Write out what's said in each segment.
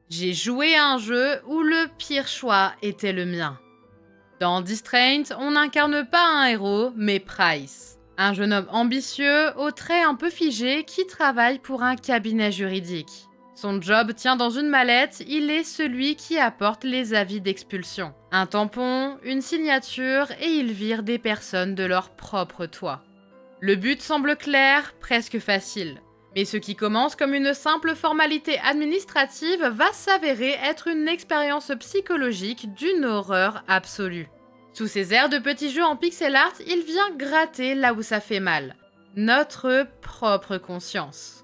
J'ai joué à un jeu où le pire choix était le mien. Dans Distraint, on n'incarne pas un héros, mais Price. Un jeune homme ambitieux, aux traits un peu figés, qui travaille pour un cabinet juridique. Son job tient dans une mallette, il est celui qui apporte les avis d'expulsion. Un tampon, une signature et il vire des personnes de leur propre toit. Le but semble clair, presque facile. Mais ce qui commence comme une simple formalité administrative va s'avérer être une expérience psychologique d'une horreur absolue. Sous ses airs de petit jeu en pixel art, il vient gratter là où ça fait mal. Notre propre conscience.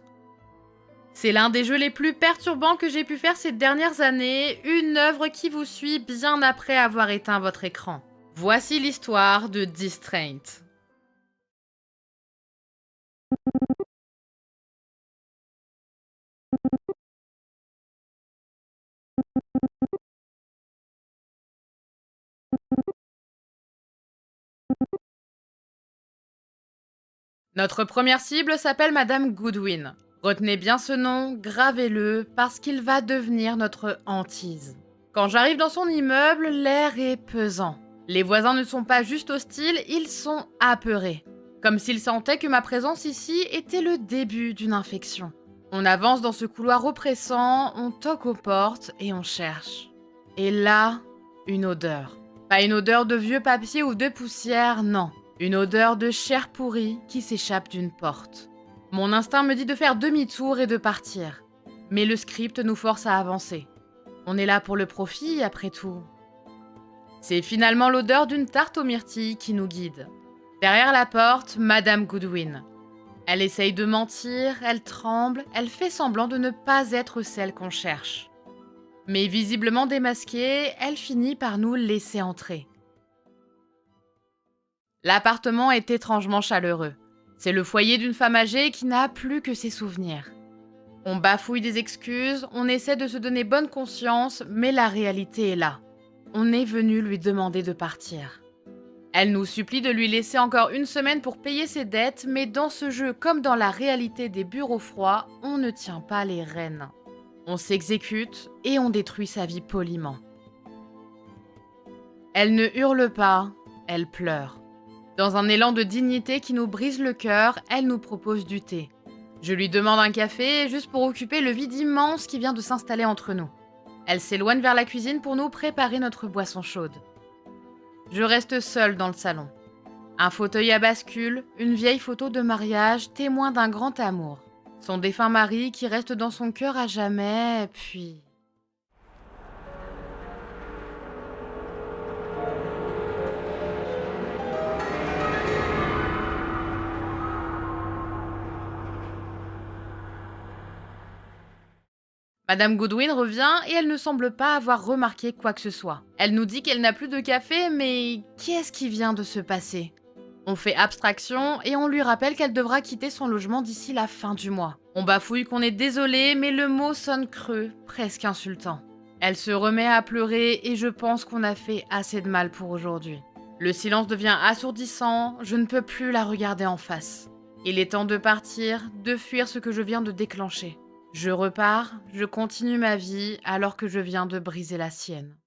C'est l'un des jeux les plus perturbants que j'ai pu faire ces dernières années, une œuvre qui vous suit bien après avoir éteint votre écran. Voici l'histoire de Distraint. Notre première cible s'appelle Madame Goodwin. Retenez bien ce nom, gravez-le, parce qu'il va devenir notre hantise. Quand j'arrive dans son immeuble, l'air est pesant. Les voisins ne sont pas juste hostiles, ils sont apeurés. Comme s'ils sentaient que ma présence ici était le début d'une infection. On avance dans ce couloir oppressant, on toque aux portes et on cherche. Et là, une odeur. Pas une odeur de vieux papier ou de poussière, non. Une odeur de chair pourrie qui s'échappe d'une porte. Mon instinct me dit de faire demi-tour et de partir. Mais le script nous force à avancer. On est là pour le profit, après tout. C'est finalement l'odeur d'une tarte aux myrtilles qui nous guide. Derrière la porte, Madame Goodwin. Elle essaye de mentir, elle tremble, elle fait semblant de ne pas être celle qu'on cherche. Mais visiblement démasquée, elle finit par nous laisser entrer. L'appartement est étrangement chaleureux. C'est le foyer d'une femme âgée qui n'a plus que ses souvenirs. On bafouille des excuses, on essaie de se donner bonne conscience, mais la réalité est là. On est venu lui demander de partir. Elle nous supplie de lui laisser encore une semaine pour payer ses dettes, mais dans ce jeu comme dans la réalité des bureaux froids, on ne tient pas les rênes. On s'exécute et on détruit sa vie poliment. Elle ne hurle pas, elle pleure. Dans un élan de dignité qui nous brise le cœur, elle nous propose du thé. Je lui demande un café juste pour occuper le vide immense qui vient de s'installer entre nous. Elle s'éloigne vers la cuisine pour nous préparer notre boisson chaude. Je reste seule dans le salon. Un fauteuil à bascule, une vieille photo de mariage, témoin d'un grand amour. Son défunt mari qui reste dans son cœur à jamais, puis... Madame Goodwin revient et elle ne semble pas avoir remarqué quoi que ce soit. Elle nous dit qu'elle n'a plus de café, mais qu'est-ce qui vient de se passer? On fait abstraction et on lui rappelle qu'elle devra quitter son logement d'ici la fin du mois. On bafouille qu'on est désolé, mais le mot sonne creux, presque insultant. Elle se remet à pleurer et je pense qu'on a fait assez de mal pour aujourd'hui. Le silence devient assourdissant, je ne peux plus la regarder en face. Il est temps de partir, de fuir ce que je viens de déclencher. Je repars, je continue ma vie alors que je viens de briser la sienne.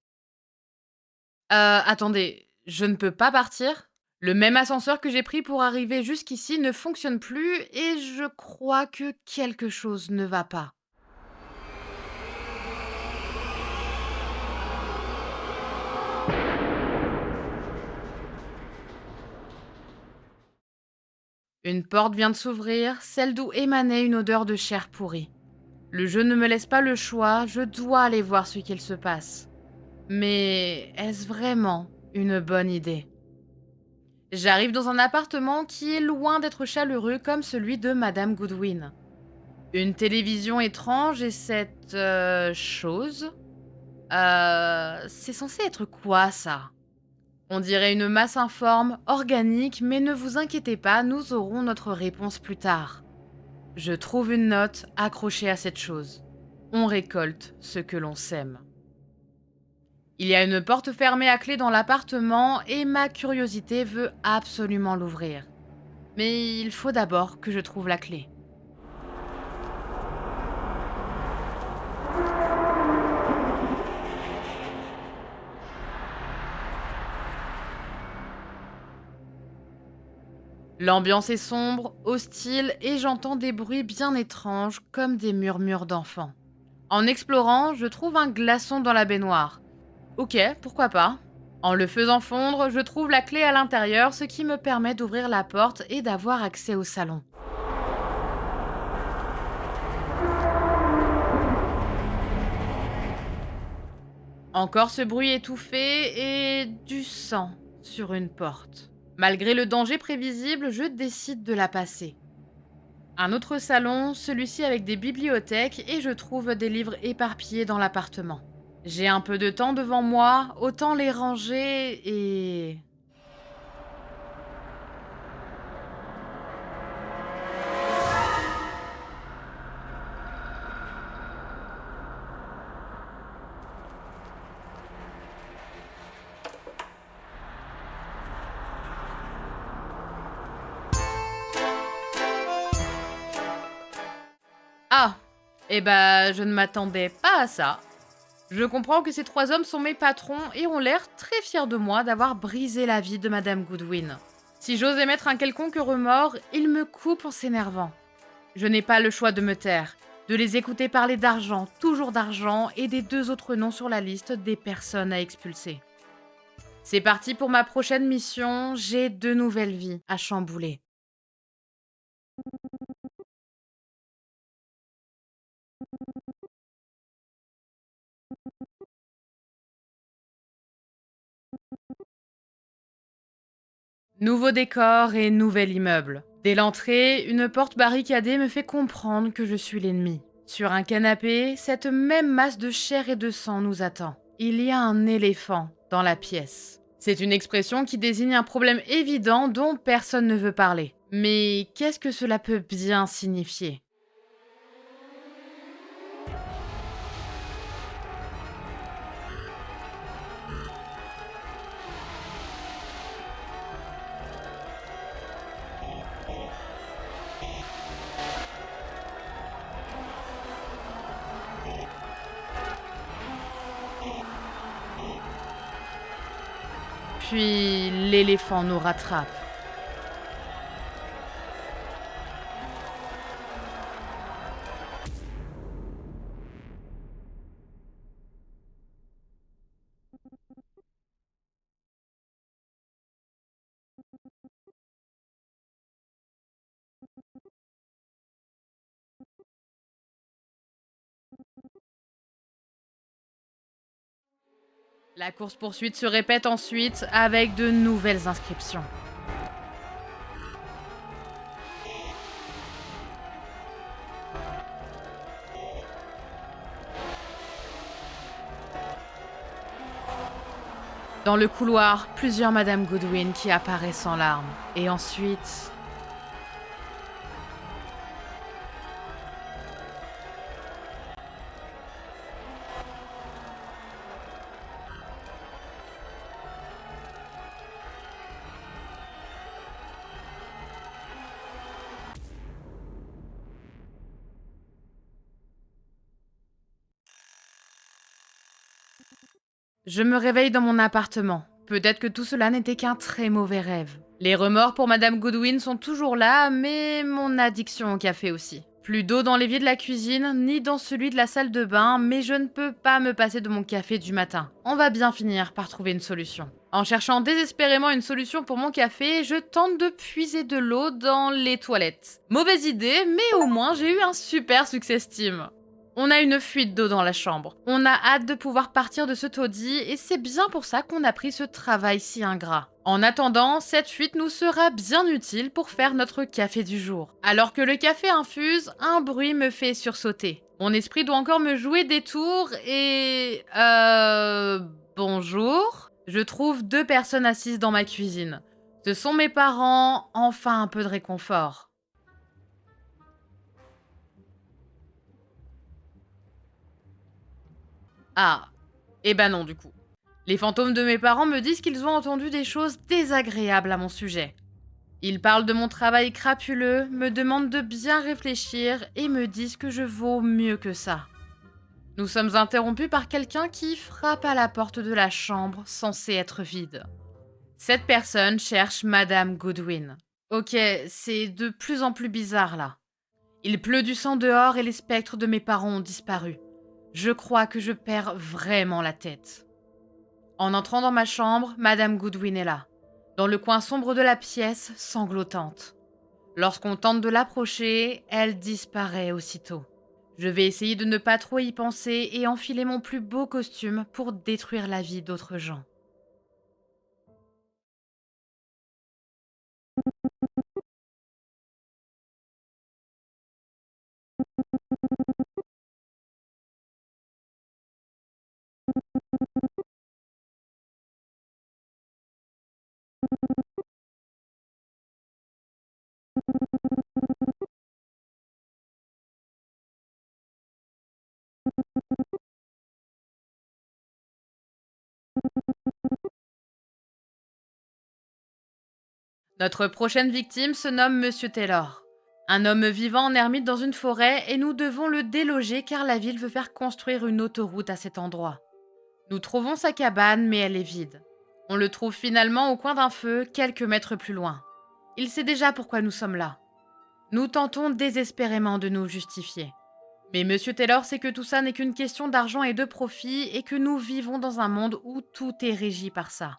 Attendez, je ne peux pas partir? Le même ascenseur que j'ai pris pour arriver jusqu'ici ne fonctionne plus et je crois que quelque chose ne va pas. Une porte vient de s'ouvrir, celle d'où émanait une odeur de chair pourrie. Le jeu ne me laisse pas le choix, je dois aller voir ce qu'il se passe. Mais est-ce vraiment une bonne idée? J'arrive dans un appartement qui est loin d'être chaleureux comme celui de Madame Goodwin. Une télévision étrange et cette chose. C'est censé être quoi ça? On dirait une masse informe, organique, mais ne vous inquiétez pas, nous aurons notre réponse plus tard. Je trouve une note accrochée à cette chose. On récolte ce que l'on sème. Il y a une porte fermée à clé dans l'appartement et ma curiosité veut absolument l'ouvrir. Mais il faut d'abord que je trouve la clé. L'ambiance est sombre, hostile et j'entends des bruits bien étranges comme des murmures d'enfants. En explorant, je trouve un glaçon dans la baignoire. Ok, pourquoi pas. En le faisant fondre, je trouve la clé à l'intérieur, ce qui me permet d'ouvrir la porte et d'avoir accès au salon. Encore ce bruit étouffé et du sang sur une porte. Malgré le danger prévisible, je décide de la passer. Un autre salon, celui-ci avec des bibliothèques et je trouve des livres éparpillés dans l'appartement. J'ai un peu de temps devant moi, autant les ranger et... Ah, eh ben, je ne m'attendais pas à ça. Je comprends que ces trois hommes sont mes patrons et ont l'air très fiers de moi d'avoir brisé la vie de Madame Goodwin. Si j'ose émettre un quelconque remords, ils me coupent en s'énervant. Je n'ai pas le choix de me taire, de les écouter parler d'argent, toujours d'argent, et des deux autres noms sur la liste des personnes à expulser. C'est parti pour ma prochaine mission, j'ai deux nouvelles vies à chambouler. Nouveau décor et nouvel immeuble. Dès l'entrée, une porte barricadée me fait comprendre que je suis l'ennemi. Sur un canapé, cette même masse de chair et de sang nous attend. Il y a un éléphant dans la pièce. C'est une expression qui désigne un problème évident dont personne ne veut parler. Mais qu'est-ce que cela peut bien signifier? Puis l'éléphant nous rattrape. La course-poursuite se répète ensuite avec de nouvelles inscriptions. Dans le couloir, plusieurs Madame Goodwin qui apparaissent en larmes. Et ensuite... Je me réveille dans mon appartement. Peut-être que tout cela n'était qu'un très mauvais rêve. Les remords pour Madame Goodwin sont toujours là, mais mon addiction au café aussi. Plus d'eau dans l'évier de la cuisine, ni dans celui de la salle de bain, mais je ne peux pas me passer de mon café du matin. On va bien finir par trouver une solution. En cherchant désespérément une solution pour mon café, je tente de puiser de l'eau dans les toilettes. Mauvaise idée, mais au moins j'ai eu un super success team. On a une fuite d'eau dans la chambre. On a hâte de pouvoir partir de ce taudis et c'est bien pour ça qu'on a pris ce travail si ingrat. En attendant, cette fuite nous sera bien utile pour faire notre café du jour. Alors que le café infuse, un bruit me fait sursauter. Mon esprit doit encore me jouer des tours et... Bonjour. Je trouve deux personnes assises dans ma cuisine. Ce sont mes parents, enfin un peu de réconfort. Ah, eh ben non du coup. Les fantômes de mes parents me disent qu'ils ont entendu des choses désagréables à mon sujet. Ils parlent de mon travail crapuleux, me demandent de bien réfléchir et me disent que je vaux mieux que ça. Nous sommes interrompus par quelqu'un qui frappe à la porte de la chambre censée être vide. Cette personne cherche Madame Goodwin. Ok, c'est de plus en plus bizarre là. Il pleut du sang dehors et les spectres de mes parents ont disparu. Je crois que je perds vraiment la tête. En entrant dans ma chambre, Madame Goodwin est là, dans le coin sombre de la pièce, sanglotante. Lorsqu'on tente de l'approcher, elle disparaît aussitôt. Je vais essayer de ne pas trop y penser et enfiler mon plus beau costume pour détruire la vie d'autres gens. Notre prochaine victime se nomme Monsieur Taylor. Un homme vivant en ermite dans une forêt et nous devons le déloger car la ville veut faire construire une autoroute à cet endroit. Nous trouvons sa cabane mais elle est vide. On le trouve finalement au coin d'un feu, quelques mètres plus loin. Il sait déjà pourquoi nous sommes là. Nous tentons désespérément de nous justifier. Mais Monsieur Taylor sait que tout ça n'est qu'une question d'argent et de profit et que nous vivons dans un monde où tout est régi par ça.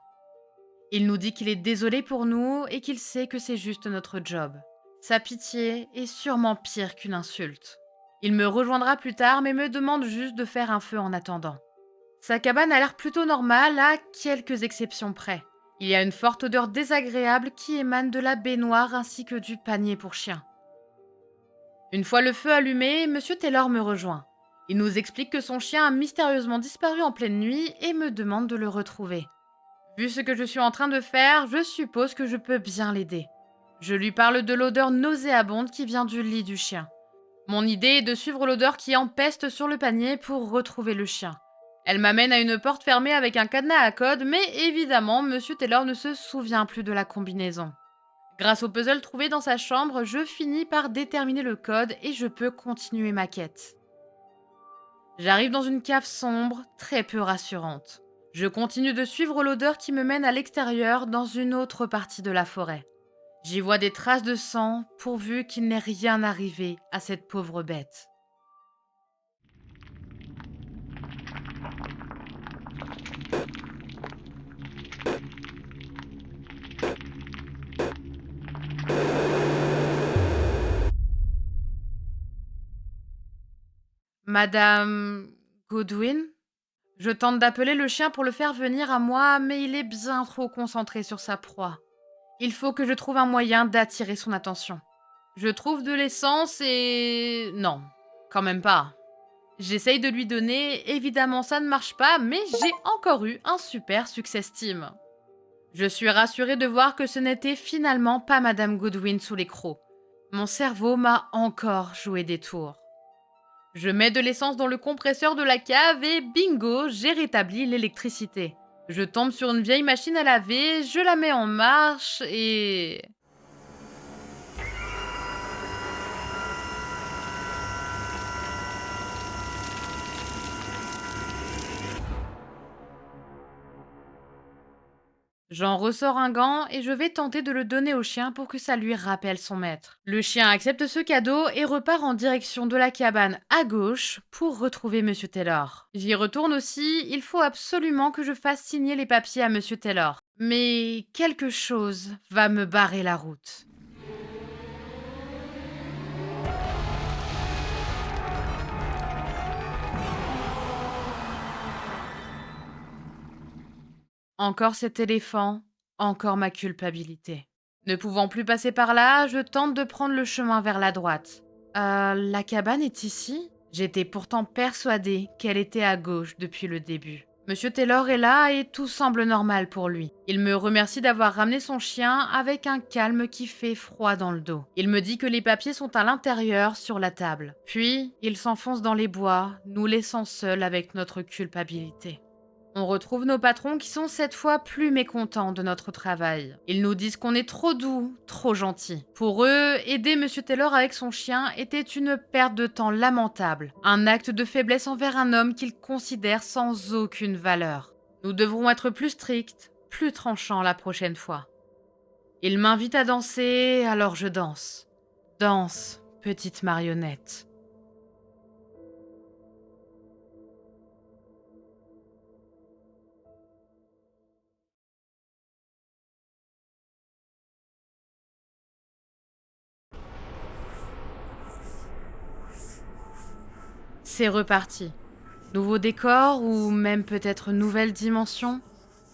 Il nous dit qu'il est désolé pour nous et qu'il sait que c'est juste notre job. Sa pitié est sûrement pire qu'une insulte. Il me rejoindra plus tard mais me demande juste de faire un feu en attendant. Sa cabane a l'air plutôt normale à quelques exceptions près. Il y a une forte odeur désagréable qui émane de la baignoire ainsi que du panier pour chiens. Une fois le feu allumé, Monsieur Taylor me rejoint. Il nous explique que son chien a mystérieusement disparu en pleine nuit et me demande de le retrouver. Vu ce que je suis en train de faire, je suppose que je peux bien l'aider. Je lui parle de l'odeur nauséabonde qui vient du lit du chien. Mon idée est de suivre l'odeur qui empeste sur le panier pour retrouver le chien. Elle m'amène à une porte fermée avec un cadenas à code, mais évidemment, Monsieur Taylor ne se souvient plus de la combinaison. Grâce au puzzle trouvé dans sa chambre, je finis par déterminer le code et je peux continuer ma quête. J'arrive dans une cave sombre, très peu rassurante. Je continue de suivre l'odeur qui me mène à l'extérieur dans une autre partie de la forêt. J'y vois des traces de sang pourvu qu'il n'ait rien arrivé à cette pauvre bête. Madame Goodwin? Je tente d'appeler le chien pour le faire venir à moi, mais il est bien trop concentré sur sa proie. Il faut que je trouve un moyen d'attirer son attention. Je trouve de l'essence et... Non, quand même pas. J'essaye de lui donner, évidemment ça ne marche pas, mais j'ai encore eu un super success team. Je suis rassurée de voir que ce n'était finalement pas Madame Goodwin sous les crocs. Mon cerveau m'a encore joué des tours. Je mets de l'essence dans le compresseur de la cave et bingo, j'ai rétabli l'électricité. Je tombe sur une vieille machine à laver, je la mets en marche et... J'en ressors un gant et je vais tenter de le donner au chien pour que ça lui rappelle son maître. Le chien accepte ce cadeau et repart en direction de la cabane à gauche pour retrouver Monsieur Taylor. J'y retourne aussi, il faut absolument que je fasse signer les papiers à Monsieur Taylor. Mais quelque chose va me barrer la route. Encore cet éléphant, encore ma culpabilité. Ne pouvant plus passer par là, je tente de prendre le chemin vers la droite. La cabane est ici? J'étais pourtant persuadée qu'elle était à gauche depuis le début. Monsieur Taylor est là et tout semble normal pour lui. Il me remercie d'avoir ramené son chien avec un calme qui fait froid dans le dos. Il me dit que les papiers sont à l'intérieur sur la table. Puis, il s'enfonce dans les bois, nous laissant seuls avec notre culpabilité. On retrouve nos patrons qui sont cette fois plus mécontents de notre travail. Ils nous disent qu'on est trop doux, trop gentil. Pour eux, aider Monsieur Taylor avec son chien était une perte de temps lamentable, un acte de faiblesse envers un homme qu'ils considèrent sans aucune valeur. Nous devrons être plus stricts, plus tranchants la prochaine fois. Il m'invite à danser, alors je danse. Danse, petite marionnette. C'est reparti. Nouveau décor ou même peut-être nouvelle dimension.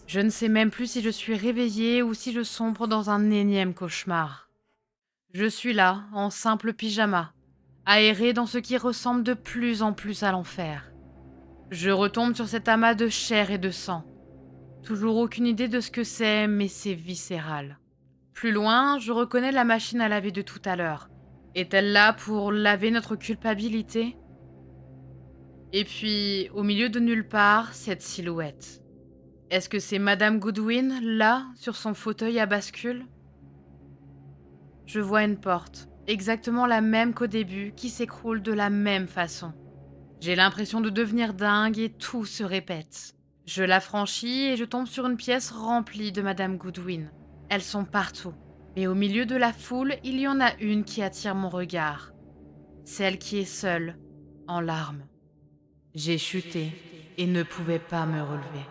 Je ne sais même plus si je suis réveillée ou si je sombre dans un énième cauchemar. Je suis là, en simple pyjama, aérée dans ce qui ressemble de plus en plus à l'enfer. Je retombe sur cet amas de chair et de sang. Toujours aucune idée de ce que c'est, mais c'est viscéral. Plus loin, je reconnais la machine à laver de tout à l'heure. Est-elle là pour laver notre culpabilité? Et puis, au milieu de nulle part, cette silhouette. Est-ce que c'est Madame Goodwin, là, sur son fauteuil à bascule? Je vois une porte, exactement la même qu'au début, qui s'écroule de la même façon. J'ai l'impression de devenir dingue et tout se répète. Je la franchis et je tombe sur une pièce remplie de Madame Goodwin. Elles sont partout. Mais au milieu de la foule, il y en a une qui attire mon regard. Celle qui est seule, en larmes. J'ai chuté et ne pouvais pas me relever.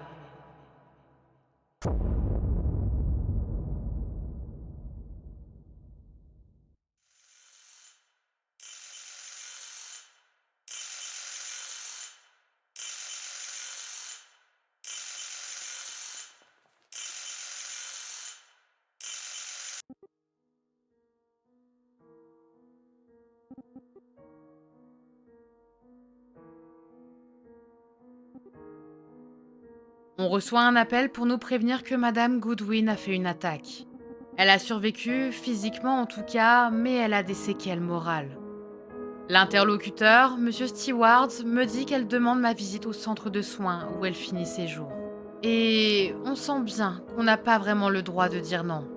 On reçoit un appel pour nous prévenir que Madame Goodwin a fait une attaque. Elle a survécu, physiquement en tout cas, mais elle a des séquelles morales. L'interlocuteur, Monsieur Stewart, me dit qu'elle demande ma visite au centre de soins où elle finit ses jours. Et on sent bien qu'on n'a pas vraiment le droit de dire non.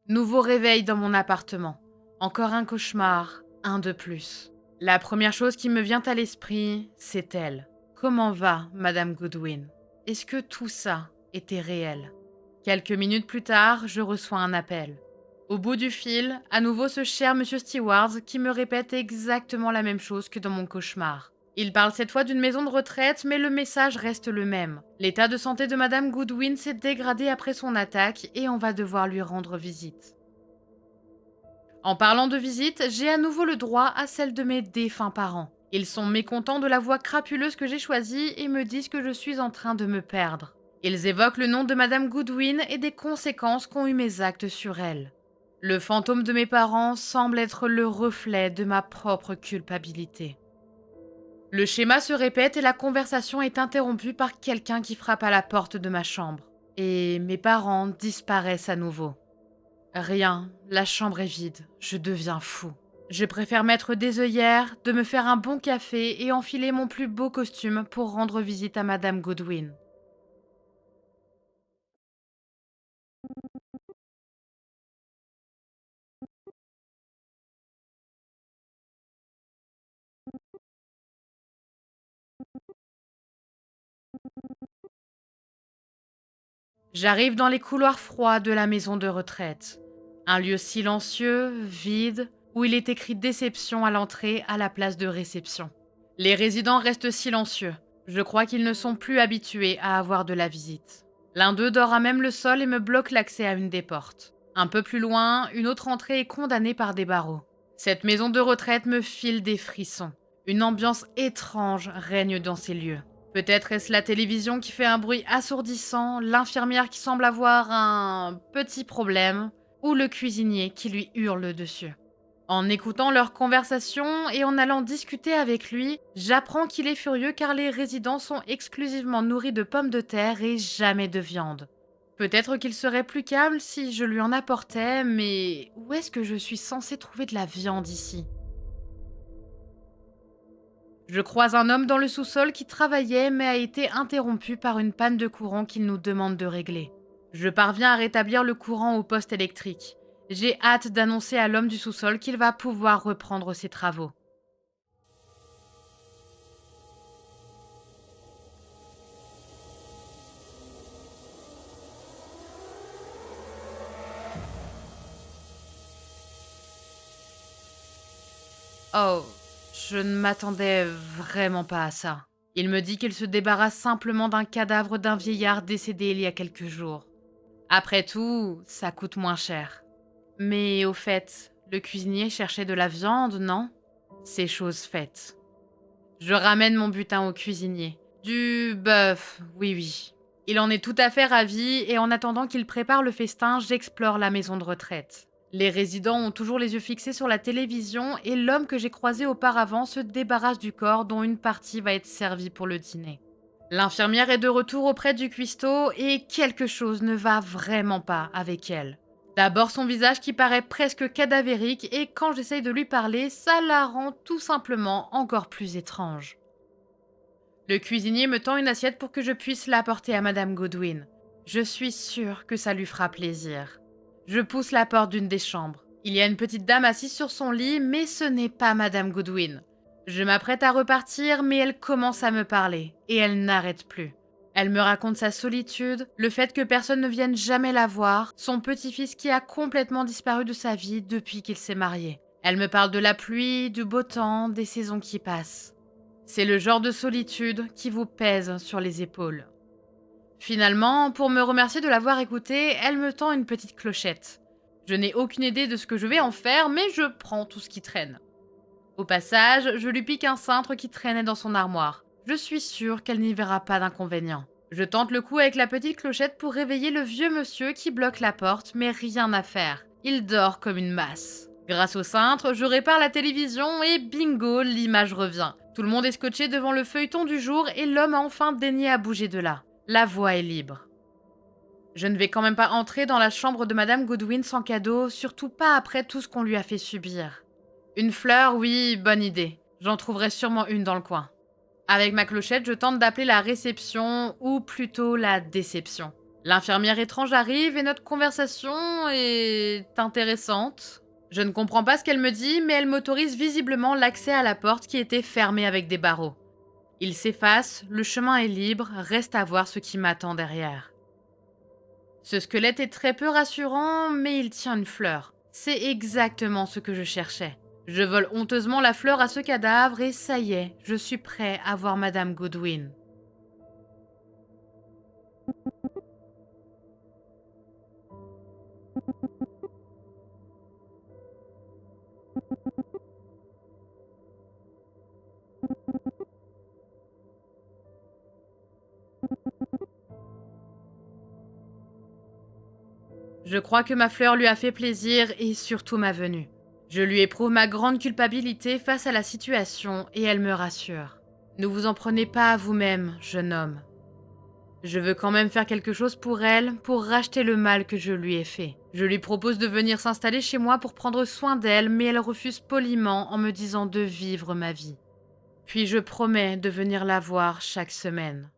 Nouveau réveil dans mon appartement. Encore un cauchemar, un de plus. La première chose qui me vient à l'esprit, c'est elle. Comment va, Madame Goodwin? Est-ce que tout ça était réel? Quelques minutes plus tard, je reçois un appel. Au bout du fil, à nouveau ce cher Monsieur Stewart qui me répète exactement la même chose que dans mon cauchemar. Il parle cette fois d'une maison de retraite, mais le message reste le même. L'état de santé de Madame Goodwin s'est dégradé après son attaque et on va devoir lui rendre visite. En parlant de visite, j'ai à nouveau le droit à celle de mes défunts parents. Ils sont mécontents de la voie crapuleuse que j'ai choisie et me disent que je suis en train de me perdre. Ils évoquent le nom de Madame Goodwin et des conséquences qu'ont eu mes actes sur elle. Le fantôme de mes parents semble être le reflet de ma propre culpabilité. Le schéma se répète et la conversation est interrompue par quelqu'un qui frappe à la porte de ma chambre. Et mes parents disparaissent à nouveau. Rien, la chambre est vide, je deviens fou. Je préfère mettre des œillères, de me faire un bon café et enfiler mon plus beau costume pour rendre visite à Madame Goodwin. J'arrive dans les couloirs froids de la maison de retraite. Un lieu silencieux, vide, où il est écrit déception à l'entrée à la place de réception. Les résidents restent silencieux. Je crois qu'ils ne sont plus habitués à avoir de la visite. L'un d'eux dort à même le sol et me bloque l'accès à une des portes. Un peu plus loin, une autre entrée est condamnée par des barreaux. Cette maison de retraite me file des frissons. Une ambiance étrange règne dans ces lieux. Peut-être est-ce la télévision qui fait un bruit assourdissant, l'infirmière qui semble avoir un petit problème, ou le cuisinier qui lui hurle dessus. En écoutant leur conversation et en allant discuter avec lui, j'apprends qu'il est furieux car les résidents sont exclusivement nourris de pommes de terre et jamais de viande. Peut-être qu'il serait plus calme si je lui en apportais, mais où est-ce que je suis censée trouver de la viande ici? Je croise un homme dans le sous-sol qui travaillait mais a été interrompu par une panne de courant qu'il nous demande de régler. Je parviens à rétablir le courant au poste électrique. J'ai hâte d'annoncer à l'homme du sous-sol qu'il va pouvoir reprendre ses travaux. Oh, je ne m'attendais vraiment pas à ça. Il me dit qu'il se débarrasse simplement d'un cadavre d'un vieillard décédé il y a quelques jours. Après tout, ça coûte moins cher. Mais au fait, le cuisinier cherchait de la viande, non? C'est chose faite. Je ramène mon butin au cuisinier. Du bœuf, oui oui. Il en est tout à fait ravi et en attendant qu'il prépare le festin, j'explore la maison de retraite. Les résidents ont toujours les yeux fixés sur la télévision et l'homme que j'ai croisé auparavant se débarrasse du corps dont une partie va être servie pour le dîner. L'infirmière est de retour auprès du cuistot et quelque chose ne va vraiment pas avec elle. D'abord son visage qui paraît presque cadavérique et quand j'essaye de lui parler, ça la rend tout simplement encore plus étrange. Le cuisinier me tend une assiette pour que je puisse l'apporter à Madame Godwin. Je suis sûre que ça lui fera plaisir. Je pousse la porte d'une des chambres. Il y a une petite dame assise sur son lit, mais ce n'est pas Madame Godwin. Je m'apprête à repartir, mais elle commence à me parler, et elle n'arrête plus. Elle me raconte sa solitude, le fait que personne ne vienne jamais la voir, son petit-fils qui a complètement disparu de sa vie depuis qu'il s'est marié. Elle me parle de la pluie, du beau temps, des saisons qui passent. C'est le genre de solitude qui vous pèse sur les épaules. Finalement, pour me remercier de l'avoir écoutée, elle me tend une petite clochette. Je n'ai aucune idée de ce que je vais en faire, mais je prends tout ce qui traîne. Au passage, je lui pique un cintre qui traînait dans son armoire. Je suis sûre qu'elle n'y verra pas d'inconvénient. Je tente le coup avec la petite clochette pour réveiller le vieux monsieur qui bloque la porte, mais rien à faire. Il dort comme une masse. Grâce au cintre, je répare la télévision et bingo, l'image revient. Tout le monde est scotché devant le feuilleton du jour et l'homme a enfin daigné à bouger de là. La voie est libre. Je ne vais quand même pas entrer dans la chambre de Madame Godwin sans cadeau, surtout pas après tout ce qu'on lui a fait subir. Une fleur, oui, bonne idée. J'en trouverai sûrement une dans le coin. Avec ma clochette, je tente d'appeler la réception, ou plutôt la déception. L'infirmière étrange arrive et notre conversation est intéressante. Je ne comprends pas ce qu'elle me dit, mais elle m'autorise visiblement l'accès à la porte qui était fermée avec des barreaux. Il s'efface, le chemin est libre, reste à voir ce qui m'attend derrière. Ce squelette est très peu rassurant, mais il tient une fleur. C'est exactement ce que je cherchais. Je vole honteusement la fleur à ce cadavre et ça y est, je suis prêt à voir Madame Godwin. Je crois que ma fleur lui a fait plaisir et surtout ma venue. Je lui éprouve ma grande culpabilité face à la situation et elle me rassure. Ne vous en prenez pas à vous-même, jeune homme. Je veux quand même faire quelque chose pour elle, pour racheter le mal que je lui ai fait. Je lui propose de venir s'installer chez moi pour prendre soin d'elle, mais elle refuse poliment en me disant de vivre ma vie. Puis je promets de venir la voir chaque semaine.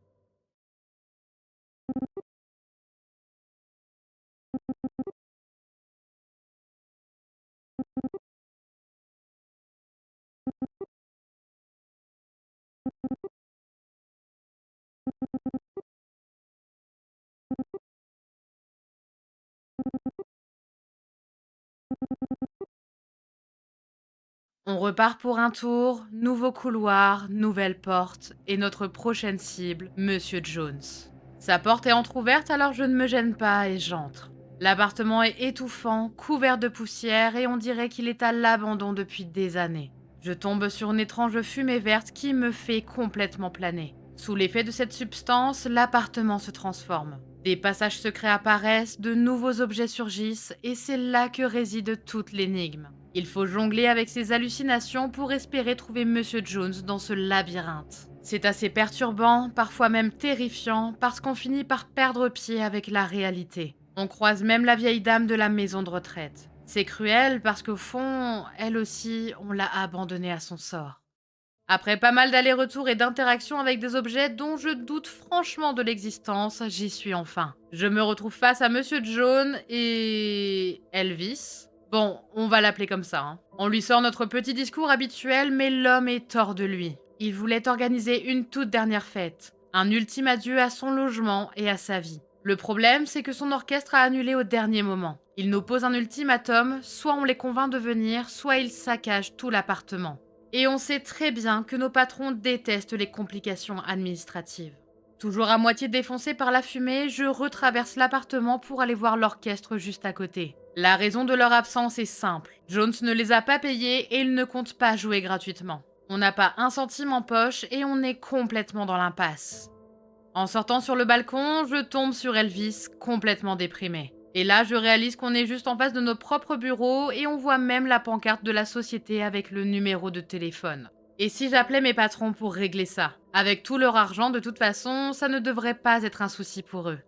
On repart pour un tour, nouveau couloir, nouvelle porte, et notre prochaine cible, Monsieur Jones. Sa porte est entr'ouverte alors je ne me gêne pas et j'entre. L'appartement est étouffant, couvert de poussière et on dirait qu'il est à l'abandon depuis des années. Je tombe sur une étrange fumée verte qui me fait complètement planer. Sous l'effet de cette substance, l'appartement se transforme. Des passages secrets apparaissent, de nouveaux objets surgissent et c'est là que réside toute l'énigme. Il faut jongler avec ses hallucinations pour espérer trouver Monsieur Jones dans ce labyrinthe. C'est assez perturbant, parfois même terrifiant, parce qu'on finit par perdre pied avec la réalité. On croise même la vieille dame de la maison de retraite. C'est cruel parce qu'au fond, elle aussi, on l'a abandonnée à son sort. Après pas mal d'allers-retours et d'interactions avec des objets dont je doute franchement de l'existence, j'y suis enfin. Je me retrouve face à Monsieur Jones et... Elvis. Bon, on va l'appeler comme ça. On lui sort notre petit discours habituel, mais l'homme est hors de lui. Il voulait organiser une toute dernière fête. Un ultime adieu à son logement et à sa vie. Le problème, c'est que son orchestre a annulé au dernier moment. Il nous pose un ultimatum, soit on les convainc de venir, soit il saccage tout l'appartement. Et on sait très bien que nos patrons détestent les complications administratives. Toujours à moitié défoncé par la fumée, je retraverse l'appartement pour aller voir l'orchestre juste à côté. La raison de leur absence est simple. Jones ne les a pas payés et il ne compte pas jouer gratuitement. On n'a pas un centime en poche et on est complètement dans l'impasse. En sortant sur le balcon, je tombe sur Elvis, complètement déprimé. Et là, je réalise qu'on est juste en face de nos propres bureaux et on voit même la pancarte de la société avec le numéro de téléphone. Et si j'appelais mes patrons pour régler ça? Avec tout leur argent, de toute façon, ça ne devrait pas être un souci pour eux.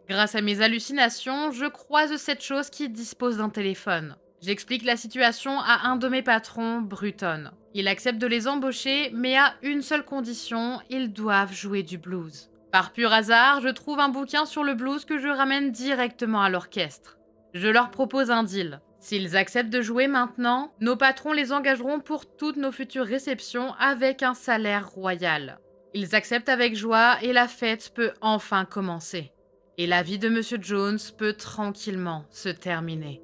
Grâce à mes hallucinations, je croise cette chose qui dispose d'un téléphone. J'explique la situation à un de mes patrons, Bruton. Il accepte de les embaucher, mais à une seule condition, ils doivent jouer du blues. Par pur hasard, je trouve un bouquin sur le blues que je ramène directement à l'orchestre. Je leur propose un deal. S'ils acceptent de jouer maintenant, nos patrons les engageront pour toutes nos futures réceptions avec un salaire royal. Ils acceptent avec joie et la fête peut enfin commencer. Et la vie de Monsieur Jones peut tranquillement se terminer.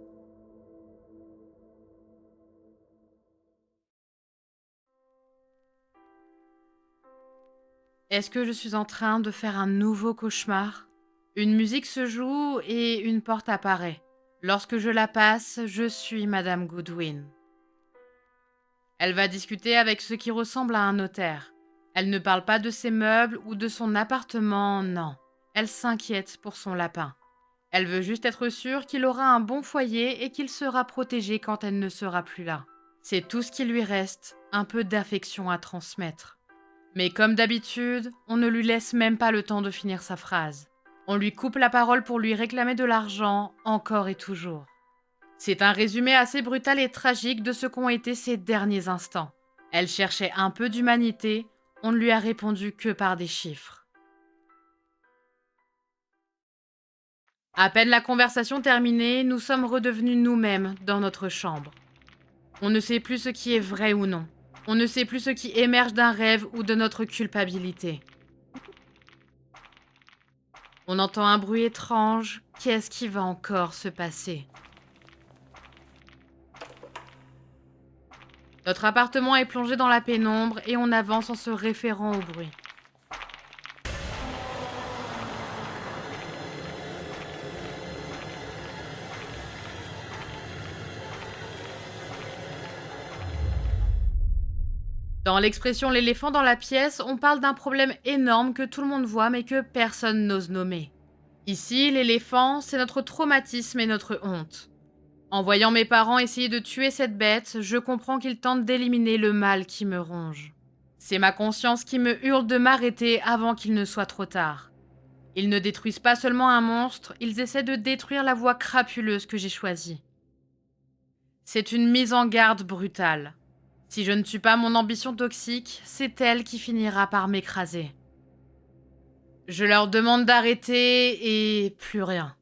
Est-ce que je suis en train de faire un nouveau cauchemar? Une musique se joue et une porte apparaît. Lorsque je la passe, je suis Madame Goodwin. Elle va discuter avec ce qui ressemble à un notaire. Elle ne parle pas de ses meubles ou de son appartement, non. Elle s'inquiète pour son lapin. Elle veut juste être sûre qu'il aura un bon foyer et qu'il sera protégé quand elle ne sera plus là. C'est tout ce qui lui reste, un peu d'affection à transmettre. Mais comme d'habitude, on ne lui laisse même pas le temps de finir sa phrase. On lui coupe la parole pour lui réclamer de l'argent, encore et toujours. C'est un résumé assez brutal et tragique de ce qu'ont été ses derniers instants. Elle cherchait un peu d'humanité, on ne lui a répondu que par des chiffres. À peine la conversation terminée, nous sommes redevenus nous-mêmes dans notre chambre. On ne sait plus ce qui est vrai ou non. On ne sait plus ce qui émerge d'un rêve ou de notre culpabilité. On entend un bruit étrange. Qu'est-ce qui va encore se passer? Notre appartement est plongé dans la pénombre et on avance en se référant au bruit. Dans l'expression l'éléphant dans la pièce, on parle d'un problème énorme que tout le monde voit mais que personne n'ose nommer. Ici, l'éléphant, c'est notre traumatisme et notre honte. En voyant mes parents essayer de tuer cette bête, je comprends qu'ils tentent d'éliminer le mal qui me ronge. C'est ma conscience qui me hurle de m'arrêter avant qu'il ne soit trop tard. Ils ne détruisent pas seulement un monstre, ils essaient de détruire la voie crapuleuse que j'ai choisie. C'est une mise en garde brutale. Si je ne tue pas mon ambition toxique, c'est elle qui finira par m'écraser. Je leur demande d'arrêter et plus rien.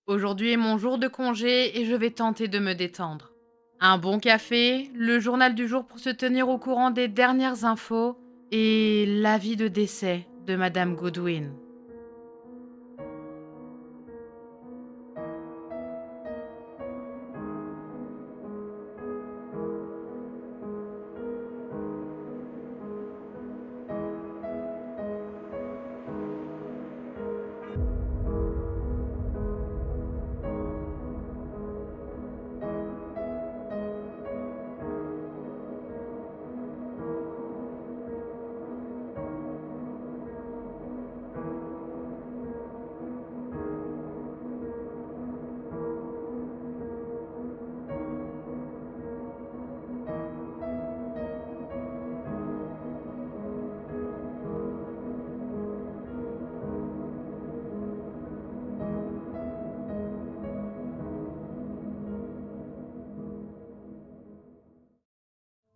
Aujourd'hui est mon jour de congé et je vais tenter de me détendre. Un bon café, le journal du jour pour se tenir au courant des dernières infos et l'avis de décès de Madame Goodwin.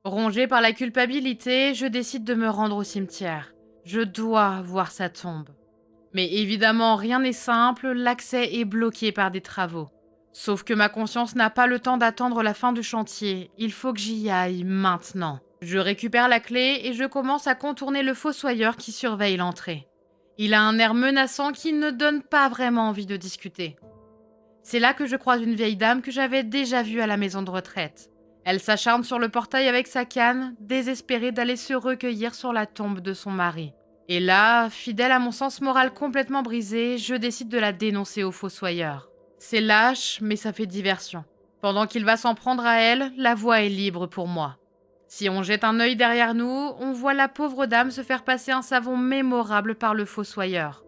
Rongée par la culpabilité, je décide de me rendre au cimetière. Je dois voir sa tombe. Mais évidemment, rien n'est simple, l'accès est bloqué par des travaux. Sauf que ma conscience n'a pas le temps d'attendre la fin du chantier, il faut que j'y aille maintenant. Je récupère la clé et je commence à contourner le fossoyeur qui surveille l'entrée. Il a un air menaçant qui ne donne pas vraiment envie de discuter. C'est là que je croise une vieille dame que j'avais déjà vue à la maison de retraite. Elle s'acharne sur le portail avec sa canne, désespérée d'aller se recueillir sur la tombe de son mari. Et là, fidèle à mon sens moral complètement brisé, je décide de la dénoncer au fossoyeur. C'est lâche, mais ça fait diversion. Pendant qu'il va s'en prendre à elle, la voie est libre pour moi. Si on jette un œil derrière nous, on voit la pauvre dame se faire passer un savon mémorable par le fossoyeur.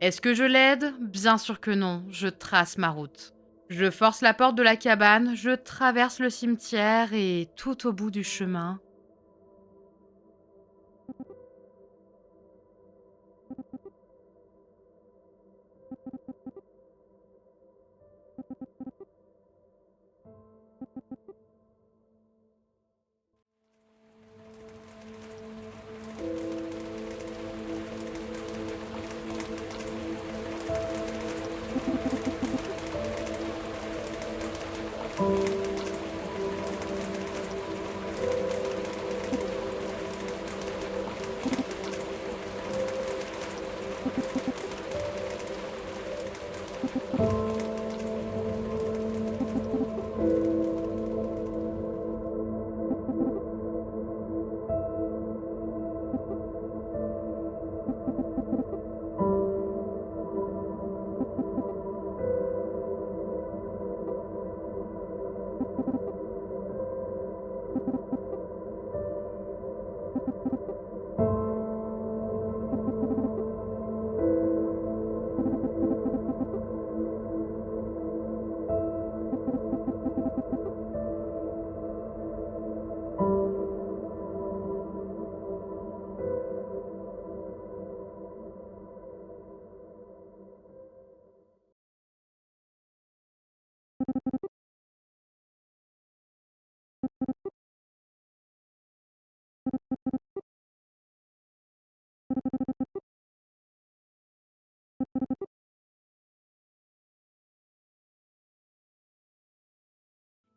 Est-ce que je l'aide? Bien sûr que non, je trace ma route. Je force la porte de la cabane, je traverse le cimetière et tout au bout du chemin,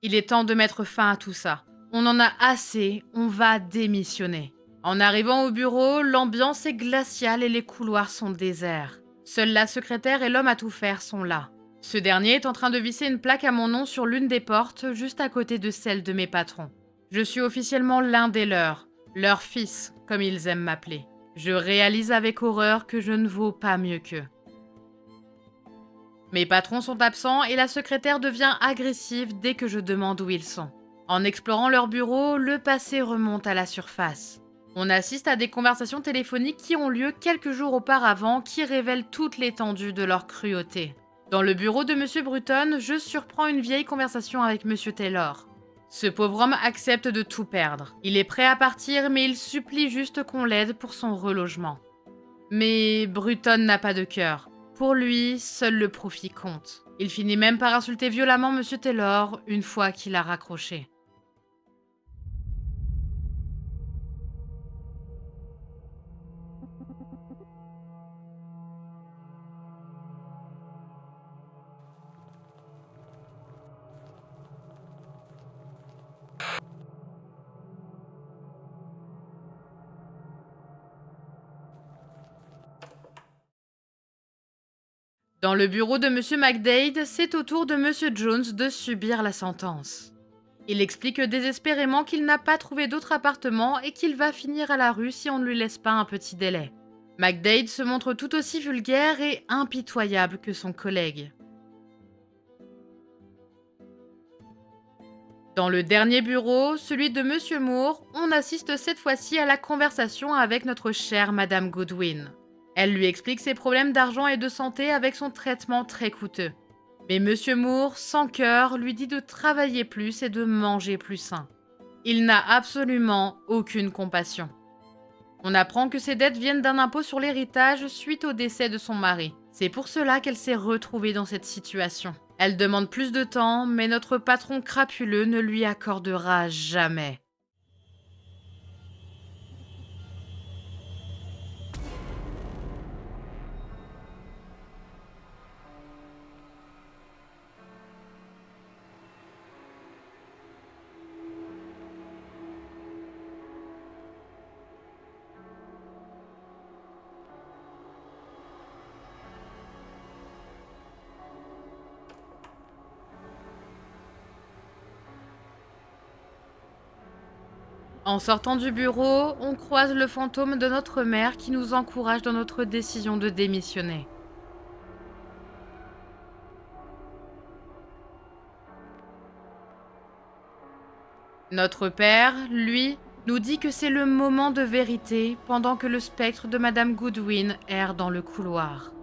il est temps de mettre fin à tout ça. On en a assez, on va démissionner. En arrivant au bureau, l'ambiance est glaciale et les couloirs sont déserts. Seule la secrétaire et l'homme à tout faire sont là. Ce dernier est en train de visser une plaque à mon nom sur l'une des portes, juste à côté de celle de mes patrons. Je suis officiellement l'un des leurs, leur fils, comme ils aiment m'appeler. Je réalise avec horreur que je ne vaux pas mieux qu'eux. Mes patrons sont absents et la secrétaire devient agressive dès que je demande où ils sont. En explorant leur bureau, le passé remonte à la surface. On assiste à des conversations téléphoniques qui ont lieu quelques jours auparavant qui révèlent toute l'étendue de leur cruauté. Dans le bureau de M. Bruton, je surprends une vieille conversation avec M. Taylor. Ce pauvre homme accepte de tout perdre. Il est prêt à partir, mais il supplie juste qu'on l'aide pour son relogement. Mais Bruton n'a pas de cœur. Pour lui, seul le profit compte. Il finit même par insulter violemment M. Taylor une fois qu'il a raccroché. Dans le bureau de M. McDade, c'est au tour de M. Jones de subir la sentence. Il explique désespérément qu'il n'a pas trouvé d'autre appartement et qu'il va finir à la rue si on ne lui laisse pas un petit délai. McDade se montre tout aussi vulgaire et impitoyable que son collègue. Dans le dernier bureau, celui de M. Moore, on assiste cette fois-ci à la conversation avec notre chère Madame Goodwin. Elle lui explique ses problèmes d'argent et de santé avec son traitement très coûteux. Mais M. Moore, sans cœur, lui dit de travailler plus et de manger plus sain. Il n'a absolument aucune compassion. On apprend que ses dettes viennent d'un impôt sur l'héritage suite au décès de son mari. C'est pour cela qu'elle s'est retrouvée dans cette situation. Elle demande plus de temps, mais notre patron crapuleux ne lui accordera jamais. En sortant du bureau, on croise le fantôme de notre mère qui nous encourage dans notre décision de démissionner. Notre père, lui, nous dit que c'est le moment de vérité pendant que le spectre de Madame Goodwin erre dans le couloir.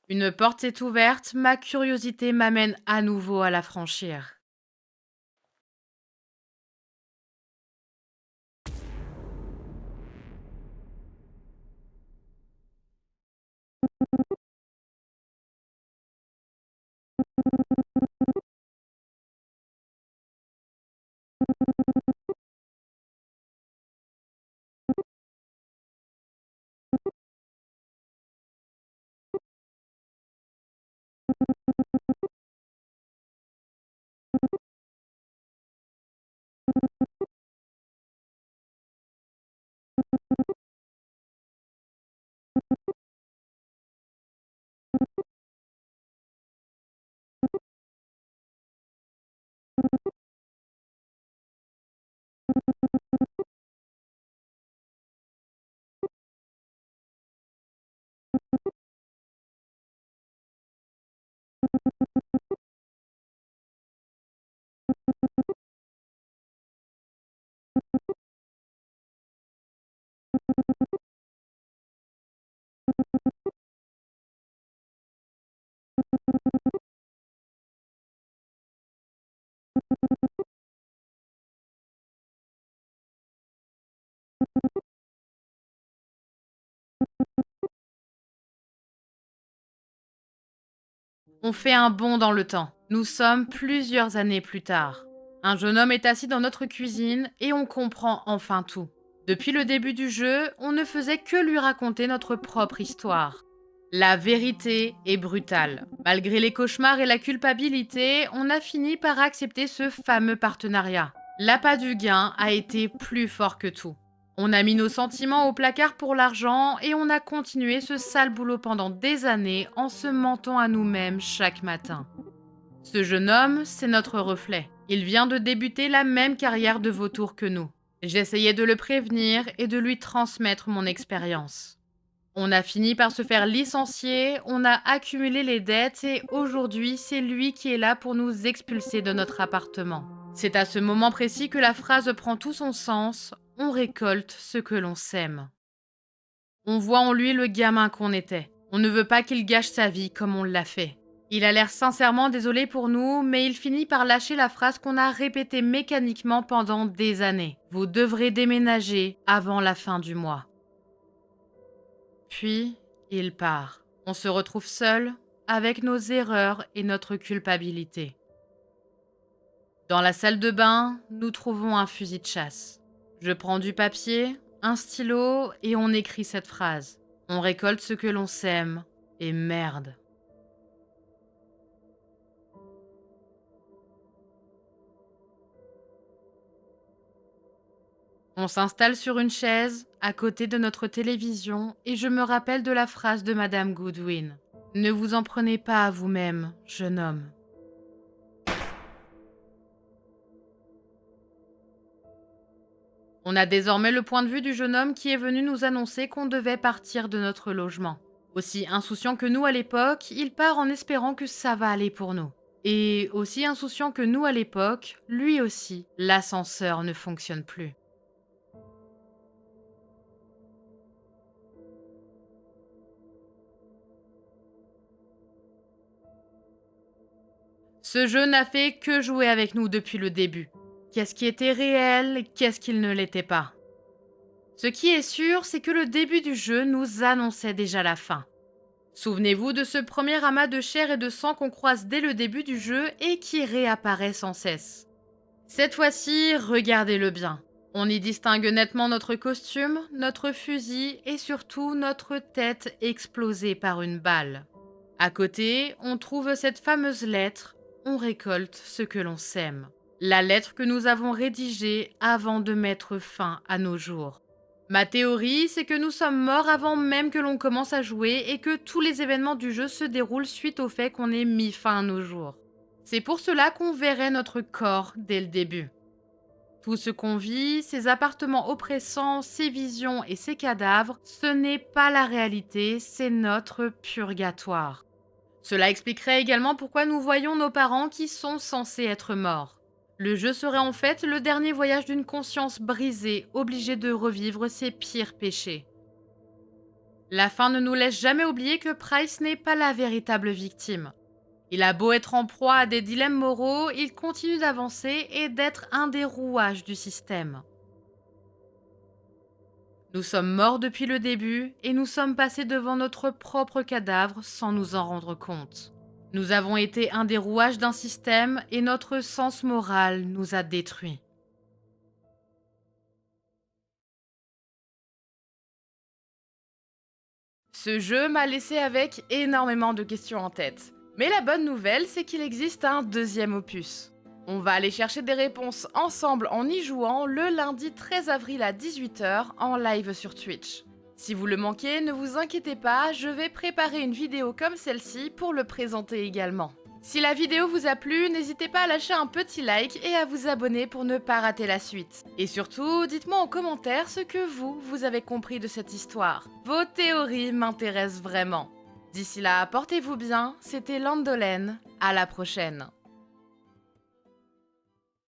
Une porte est ouverte, ma curiosité m'amène à nouveau à la franchir. On fait un bond dans le temps. Nous sommes plusieurs années plus tard. Un jeune homme est assis dans notre cuisine et on comprend enfin tout. Depuis le début du jeu, on ne faisait que lui raconter notre propre histoire. La vérité est brutale. Malgré les cauchemars et la culpabilité, on a fini par accepter ce fameux partenariat. L'appât du gain a été plus fort que tout. On a mis nos sentiments au placard pour l'argent et on a continué ce sale boulot pendant des années en se mentant à nous-mêmes chaque matin. Ce jeune homme, c'est notre reflet. Il vient de débuter la même carrière de vautour que nous. J'essayais de le prévenir et de lui transmettre mon expérience. On a fini par se faire licencier, on a accumulé les dettes et aujourd'hui, c'est lui qui est là pour nous expulser de notre appartement. C'est à ce moment précis que la phrase prend tout son sens. On récolte ce que l'on sème. On voit en lui le gamin qu'on était. On ne veut pas qu'il gâche sa vie comme on l'a fait. Il a l'air sincèrement désolé pour nous, mais il finit par lâcher la phrase qu'on a répétée mécaniquement pendant des années. Vous devrez déménager avant la fin du mois. Puis, il part. On se retrouve seul, avec nos erreurs et notre culpabilité. Dans la salle de bain, nous trouvons un fusil de chasse. Je prends du papier, un stylo et on écrit cette phrase. On récolte ce que l'on sème, et merde. On s'installe sur une chaise, à côté de notre télévision, et je me rappelle de la phrase de Madame Goodwin. Ne vous en prenez pas à vous-même, jeune homme. On a désormais le point de vue du jeune homme qui est venu nous annoncer qu'on devait partir de notre logement. Aussi insouciant que nous à l'époque, il part en espérant que ça va aller pour nous. Et aussi insouciant que nous à l'époque, lui aussi, l'ascenseur ne fonctionne plus. Ce jeu n'a fait que jouer avec nous depuis le début. Qu'est-ce qui était réel, qu'est-ce qu'il ne l'était pas. Ce qui est sûr, c'est que le début du jeu nous annonçait déjà la fin. Souvenez-vous de ce premier amas de chair et de sang qu'on croise dès le début du jeu et qui réapparaît sans cesse. Cette fois-ci, regardez-le bien. On y distingue nettement notre costume, notre fusil et surtout notre tête explosée par une balle. À côté, on trouve cette fameuse lettre « On récolte ce que l'on sème ». La lettre que nous avons rédigée avant de mettre fin à nos jours. Ma théorie, c'est que nous sommes morts avant même que l'on commence à jouer et que tous les événements du jeu se déroulent suite au fait qu'on ait mis fin à nos jours. C'est pour cela qu'on verrait notre corps dès le début. Tout ce qu'on vit, ces appartements oppressants, ces visions et ces cadavres, ce n'est pas la réalité, c'est notre purgatoire. Cela expliquerait également pourquoi nous voyons nos parents qui sont censés être morts. Le jeu serait en fait le dernier voyage d'une conscience brisée, obligée de revivre ses pires péchés. La fin ne nous laisse jamais oublier que Price n'est pas la véritable victime. Il a beau être en proie à des dilemmes moraux, il continue d'avancer et d'être un des rouages du système. Nous sommes morts depuis le début et nous sommes passés devant notre propre cadavre sans nous en rendre compte. Nous avons été un des rouages d'un système et notre sens moral nous a détruits. Ce jeu m'a laissé avec énormément de questions en tête. Mais la bonne nouvelle, c'est qu'il existe un deuxième opus. On va aller chercher des réponses ensemble en y jouant le lundi 13 avril à 18 h en live sur Twitch. Si vous le manquez, ne vous inquiétez pas, je vais préparer une vidéo comme celle-ci pour le présenter également. Si la vidéo vous a plu, n'hésitez pas à lâcher un petit like et à vous abonner pour ne pas rater la suite. Et surtout, dites-moi en commentaire ce que vous avez compris de cette histoire. Vos théories m'intéressent vraiment. D'ici là, portez-vous bien, c'était Landolène, à la prochaine.